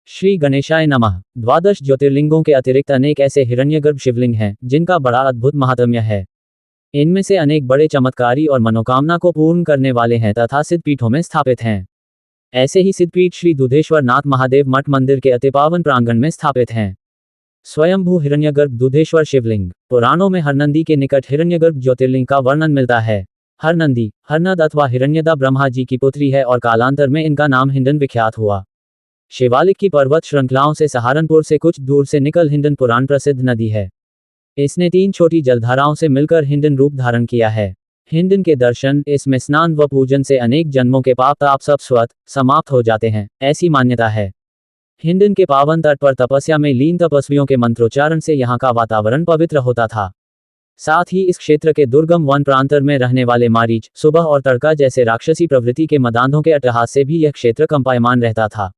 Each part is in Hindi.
श्री गणेशाय नमः। द्वादश ज्योतिर्लिंगों के अतिरिक्त अनेक ऐसे हिरण्यगर्भ शिवलिंग हैं जिनका बड़ा अद्भुत महात्म्य है। इनमें से अनेक बड़े चमत्कारी और मनोकामना को पूर्ण करने वाले हैं तथा सिद्धपीठों में स्थापित हैं। ऐसे ही सिद्धपीठ श्री दुधेश्वर नाथ महादेव मठ मंदिर के अतिपावन प्रांगण में स्थापित हैं। स्वयंभू हिरण्यगर्भ दुधेश्वर शिवलिंग। पुराणों में हरनंदी के निकट हिरण्यगर्भ ज्योतिर्लिंग का वर्णन मिलता है। हरनंदी, हरनद अथवा हिरण्यदा ब्रह्मा जी की पुत्री है और कालांतर में इनका नाम हिंडन विख्यात हुआ। शिवालिक की पर्वत श्रृंखलाओं से सहारनपुर से कुछ दूर से निकल हिंडन पुराण प्रसिद्ध नदी है। इसने 3 छोटी जलधाराओं से मिलकर हिंडन रूप धारण किया है। हिंडन के दर्शन, इसमें स्नान व पूजन से अनेक जन्मों के पाप ताप सब स्वतः समाप्त हो जाते हैं, ऐसी मान्यता है। हिंडन के पावन तट पर तपस्या में लीन तपस्वियों के मंत्रोच्चारण से यहाँ का वातावरण पवित्र होता था। साथ ही इस क्षेत्र के दुर्गम वन प्रांतर में रहने वाले मारीच, सुबह और तड़का जैसे राक्षसी प्रवृत्ति के मदांधों के अट्टहास से भी यह क्षेत्र कंपायमान रहता था।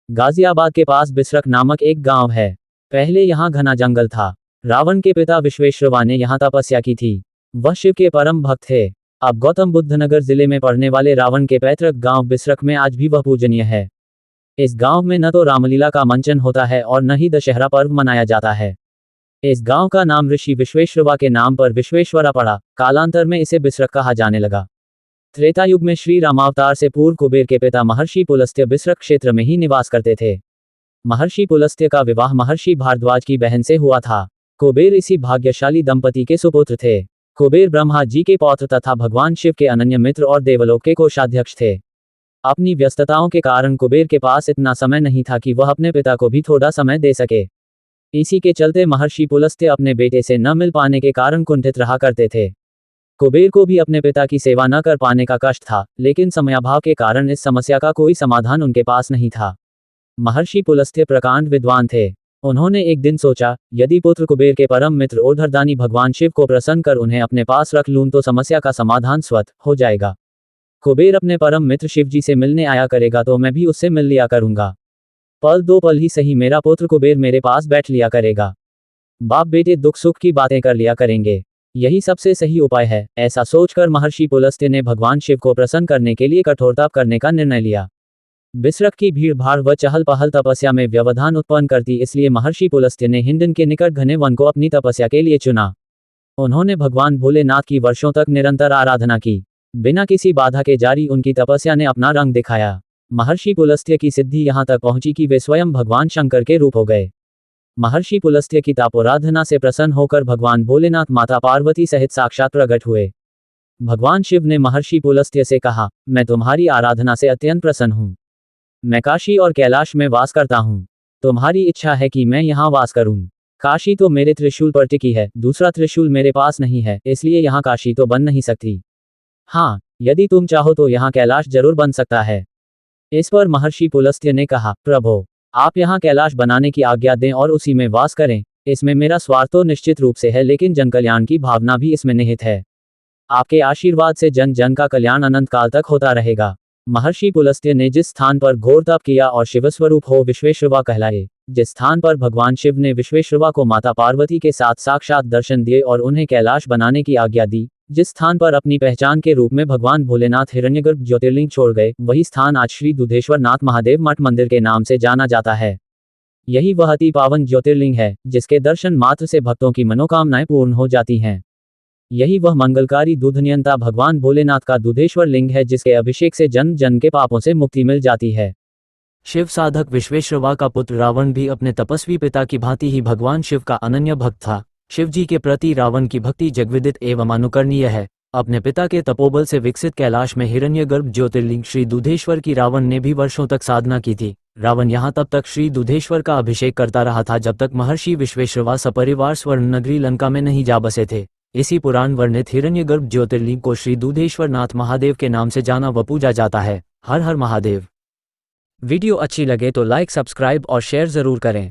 गाजियाबाद के पास बिसरक नामक एक गांव है। पहले यहाँ घना जंगल था। रावण के पिता विश्वेश्वरवा ने यहाँ तपस्या की थी। वह शिव के परम भक्त थे। अब गौतम बुद्ध नगर जिले में पड़ने वाले रावण के पैतृक गांव बिसरक में आज भी वह पूजनीय है। इस गांव में न तो रामलीला का मंचन होता है और न ही दशहरा पर्व मनाया जाता है। इस गांव का नाम ऋषि विश्वेश्वरवा के नाम पर विश्वेश्वरा पड़ा। कालांतर में इसे बिसरक कहा जाने लगा। त्रेता युग में श्री रामावतार से पूर्व कुबेर के पिता महर्षि पुलस्त्य बिसरक क्षेत्र में ही निवास करते थे। महर्षि पुलस्त्य का विवाह महर्षि भारद्वाज की बहन से हुआ था। कुबेर इसी भाग्यशाली दंपति के सुपुत्र थे। कुबेर ब्रह्मा जी के पौत्र तथा भगवान शिव के अनन्य मित्र और देवलोक के कोषाध्यक्ष थे। अपनी व्यस्तताओं के कारण कुबेर के पास इतना समय नहीं था कि वह अपने पिता को भी थोड़ा समय दे सके। इसी के चलते महर्षि पुलस्त्य अपने बेटे से न मिल पाने के कारण कुंठित रहा करते थे। कुबेर को भी अपने पिता की सेवा न कर पाने का कष्ट था, लेकिन समयाभाव के कारण इस समस्या का कोई समाधान उनके पास नहीं था। महर्षि पुलस्त्य प्रकांड विद्वान थे। उन्होंने एक दिन सोचा, यदि पुत्र कुबेर के परम मित्र ऊर्ध्वधानी भगवान शिव को प्रसन्न कर उन्हें अपने पास रख लूं तो समस्या का समाधान स्वतः हो जाएगा। कुबेर अपने परम मित्र शिव जी से मिलने आया करेगा तो मैं भी उससे मिल लिया करूंगा। पल दो पल ही सही मेरा पुत्र कुबेर मेरे पास बैठ लिया करेगा। बाप बेटे दुख सुख की बातें कर लिया करेंगे। यही सबसे सही उपाय है। ऐसा सोचकर महर्षि पुलस्त्य ने भगवान शिव को प्रसन्न करने के लिए कठोरता करने का निर्णय लिया। बिसरक की भीड़ भाड़ व चहल पहल तपस्या में व्यवधान उत्पन्न करती, इसलिए महर्षि पुलस्त्य ने हिंडन के निकट घने वन को अपनी तपस्या के लिए चुना। उन्होंने भगवान भोलेनाथ की वर्षों तक निरंतर आराधना की। बिना किसी बाधा के जारी उनकी तपस्या ने अपना रंग दिखाया। महर्षि पुलस्त्य की सिद्धि यहाँ तक पहुंची कि वे स्वयं भगवान शंकर के रूप हो गए। महर्षि पुलस्त्य की तापोराधना से प्रसन्न होकर भगवान भोलेनाथ माता पार्वती सहित साक्षात प्रकट हुए। भगवान शिव ने महर्षि पुलस्त्य से कहा, मैं तुम्हारी आराधना से अत्यंत प्रसन्न हूँ। मैं काशी और कैलाश में वास करता हूँ। तुम्हारी इच्छा है कि मैं यहाँ वास करूँ। काशी तो मेरे त्रिशूल पर टिकी है, दूसरा त्रिशूल मेरे पास नहीं है, इसलिए यहाँ काशी तो बन नहीं सकती। हाँ, यदि तुम चाहो तो यहाँ कैलाश जरूर बन सकता है। इस पर महर्षि पुलस्त्य ने कहा, प्रभो, आप यहाँ कैलाश बनाने की आज्ञा दें और उसी में वास करें। इसमें मेरा स्वार्थ तो निश्चित रूप से है, लेकिन जनकल्याण की भावना भी इसमें निहित है। आपके आशीर्वाद से जन जन का कल्याण अनंत काल तक होता रहेगा। महर्षि पुलस्त्य ने जिस स्थान पर घोर तप किया और शिवस्वरूप हो विश्वेश्वरवा कहलाए, जिस स्थान पर भगवान शिव ने विश्वेश्वरवा को माता पार्वती के साथ साक्षात दर्शन दिए और उन्हें कैलाश बनाने की आज्ञा दी, जिस स्थान पर अपनी पहचान के रूप में भगवान भोलेनाथ हिरण्यगर्भ ज्योतिर्लिंग छोड़ गए, वही स्थान आज श्री दुधेश्वर नाथ महादेव मठ मंदिर के नाम से जाना जाता है। यही वह अति पावन ज्योतिर्लिंग है जिसके दर्शन मात्र से भक्तों की मनोकामनाएं पूर्ण हो जाती हैं। यही वह मंगलकारी दूधनियंता भगवान भोलेनाथ का दुधेश्वर लिंग है जिसके अभिषेक से जन्म जन्म के पापों से मुक्ति मिल जाती है। शिव साधक विश्वेश्वरवा का पुत्र रावण भी अपने तपस्वी पिता की भांति ही भगवान शिव का अनन्य भक्त था। शिव जी के प्रति रावण की भक्ति जगविदित एवं अनुकरणीय है। अपने पिता के तपोबल से विकसित कैलाश में हिरण्यगर्भ ज्योतिर्लिंग श्री दुधेश्वर की रावण ने भी वर्षों तक साधना की थी। रावण यहाँ तब तक श्री दुधेश्वर का अभिषेक करता रहा था जब तक महर्षि विश्वेश्वरवा सपरिवार स्वर्ण नगरी लंका में नहीं जा बसे थे। इसी पुराण वर्णित हिरण्यगर्भ ज्योतिर्लिंग को श्री दुधेश्वर नाथ महादेव के नाम से जाना व पूजा जाता है। हर हर महादेव। वीडियो अच्छी लगे तो लाइक, सब्सक्राइब और शेयर जरूर करें।